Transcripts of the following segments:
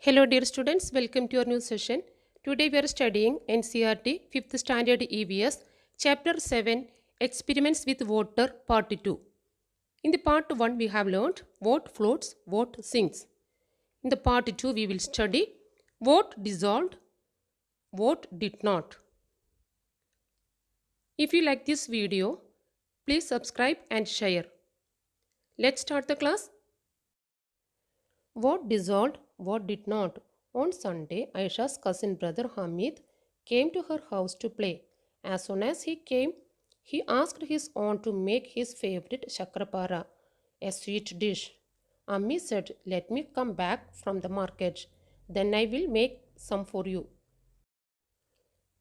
Hello dear students, welcome to your new session. Today we are studying NCERT 5th Standard EVS Chapter 7 Experiments with Water Part 2. In the Part 1 we have learned what floats, what sinks. In the Part 2 we will study what dissolved, what did not. If you like this video, please subscribe and share. Let's start the class. What dissolved, what did not? On Sunday, Aisha's cousin brother Hamid came to her house to play. As soon as he came, he asked his aunt to make his favorite shakrapara, a sweet dish. Ammi said, "Let me come back from the market, then I will make some for you."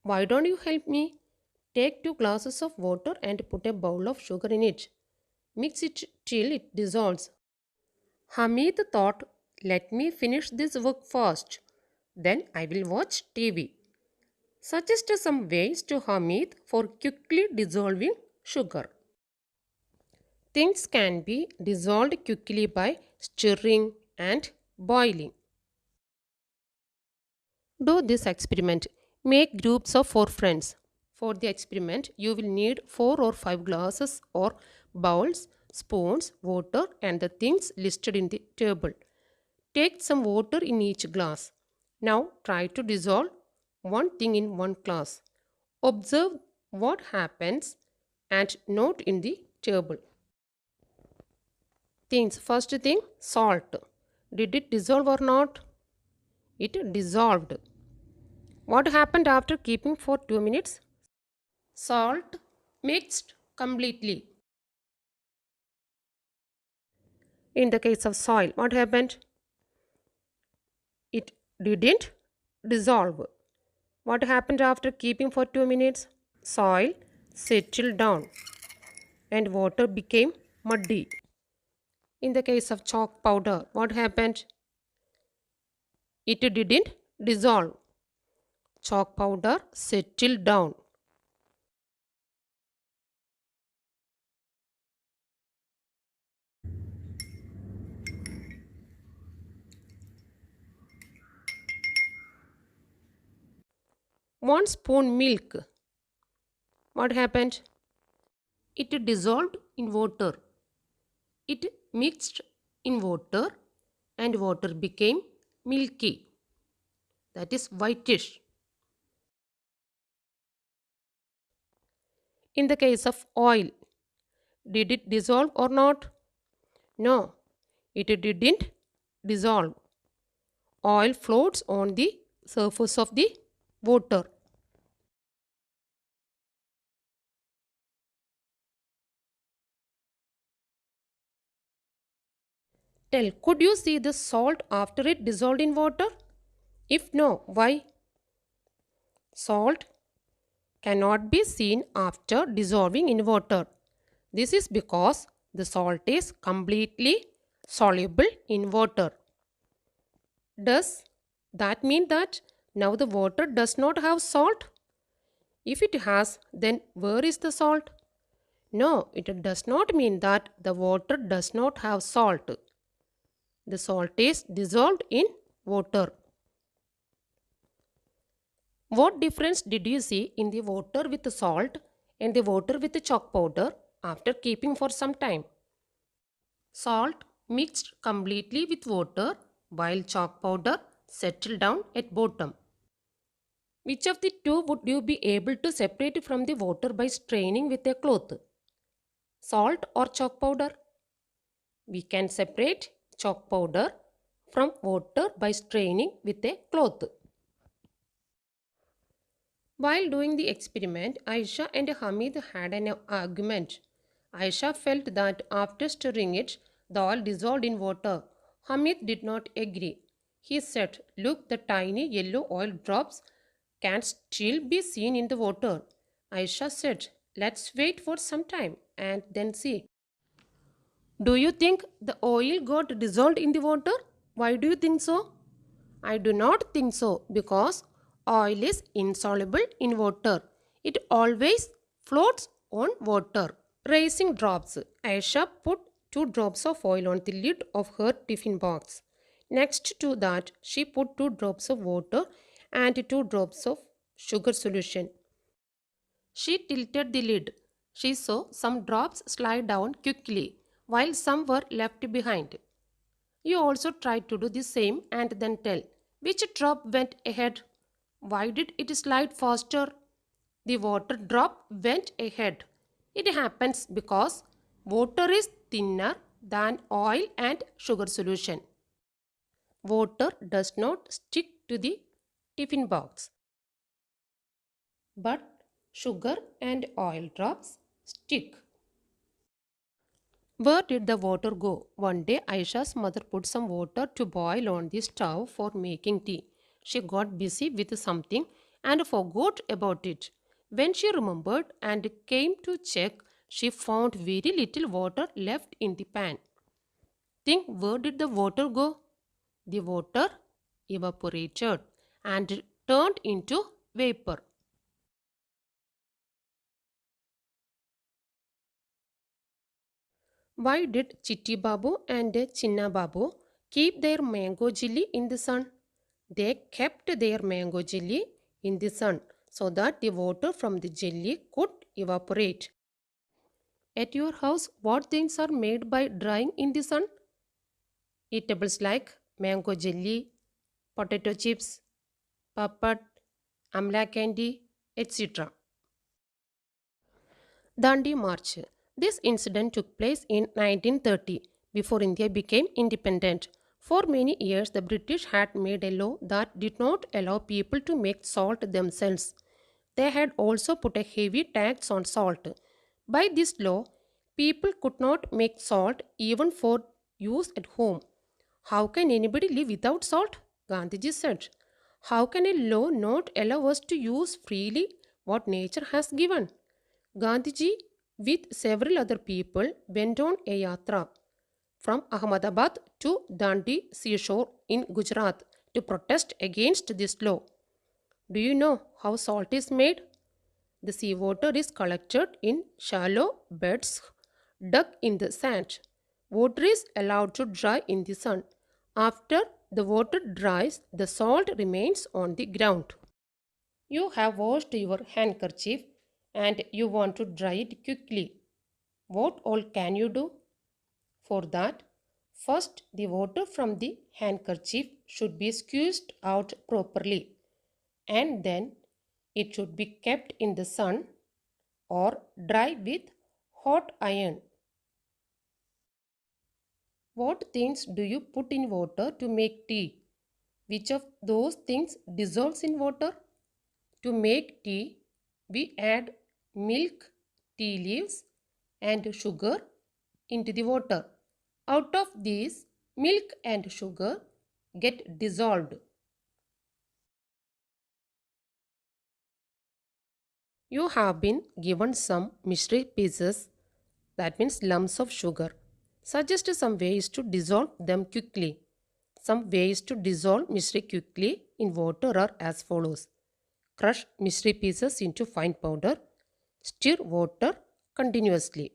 "Why don't you help me? Take 2 glasses of water and put a bowl of sugar in it. Mix it till it dissolves." Hamid thought, "Let me finish this work first. Then I will watch TV." Suggest some ways to Hamid for quickly dissolving sugar. Things can be dissolved quickly by stirring and boiling. Do this experiment. Make groups of 4 friends. For the experiment, you will need 4 or 5 glasses or bowls, spoons, water and the things listed in the table. Take some water in each glass. Now try to dissolve one thing in one glass. Observe what happens and note in the table. Things. First thing, salt. Did it dissolve or not? It dissolved. What happened after keeping for 2 minutes? Salt mixed completely. In the case of soil, what happened? It didn't dissolve. What happened after keeping for 2 minutes? Soil settled down and water became muddy. In the case of chalk powder, what happened? It didn't dissolve. Chalk powder settled down. One spoon milk. What happened? It dissolved in water. It mixed in water and water became milky. That is whitish. In the case of oil, did it dissolve or not? No, it didn't dissolve. Oil floats on the surface of the water. Tell, could you see the salt after it dissolved in water? If no, why? Salt cannot be seen after dissolving in water. This is because the salt is completely soluble in water. Does that mean that now the water does not have salt? If it has, then where is the salt? No, it does not mean that the water does not have salt. The salt is dissolved in water. What difference did you see in the water with salt and the water with chalk powder after keeping for some time? Salt mixed completely with water while chalk powder settled down at bottom. Which of the two would you be able to separate from the water by straining with a cloth? Salt or chalk powder? We can separate chalk powder from water by straining with a cloth. While doing the experiment, Aisha and Hamid had an argument. Aisha felt that after stirring it, the oil dissolved in water. Hamid did not agree. He said, "Look, the tiny yellow oil drops can still be seen in the water." Aisha said, "Let's wait for some time and then see." Do you think the oil got dissolved in the water? Why do you think so? I do not think so because oil is insoluble in water. It always floats on water. Raising drops. Aisha put 2 drops of oil on the lid of her tiffin box. Next to that, she put 2 drops of water and 2 drops of sugar solution. She tilted the lid. She saw some drops slide down quickly, while some were left behind. You also try to do the same and then tell which drop went ahead. Why did it slide faster? The water drop went ahead. It happens because water is thinner than oil and sugar solution. Water does not stick to the tiffin box, but sugar and oil drops stick. Where did the water go? One day, Aisha's mother put some water to boil on the stove for making tea. She got busy with something and forgot about it. When she remembered and came to check, she found very little water left in the pan. Think, where did the water go? The water evaporated and turned into vapor. Why did Chitti Babu and Chinna Babu keep their mango jelly in the sun? They kept their mango jelly in the sun so that the water from the jelly could evaporate. At your house, what things are made by drying in the sun? Eatables like mango jelly, potato chips, papad, amla candy, etc. Dandi March. This incident took place in 1930, before India became independent. For many years, the British had made a law that did not allow people to make salt themselves. They had also put a heavy tax on salt. By this law, people could not make salt even for use at home. How can anybody live without salt? Gandhiji said. How can a law not allow us to use freely what nature has given? Gandhiji, with several other people, went on a yatra from Ahmedabad to Dandi seashore in Gujarat to protest against this law. Do you know how salt is made? The seawater is collected in shallow beds dug in the sand. Water is allowed to dry in the sun. After the water dries, the salt remains on the ground. You have washed your handkerchief and you want to dry it quickly. What all can you do? For that, first the water from the handkerchief should be squeezed out properly and then it should be kept in the sun or dry with hot iron. What things do you put in water to make tea? Which of those things dissolves in water? To make tea, we add milk, tea leaves, and sugar into the water. Out of these, milk and sugar get dissolved. You have been given some mystery pieces, that means lumps of sugar. Suggest some ways to dissolve them quickly. Some ways to dissolve mystery quickly in water are as follows. Crush mystery pieces into fine powder. Stir water continuously.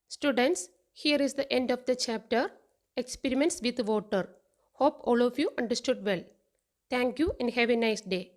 Students, here is the end of the chapter Experiments with Water. Hope all of you understood well. Thank you and have a nice day.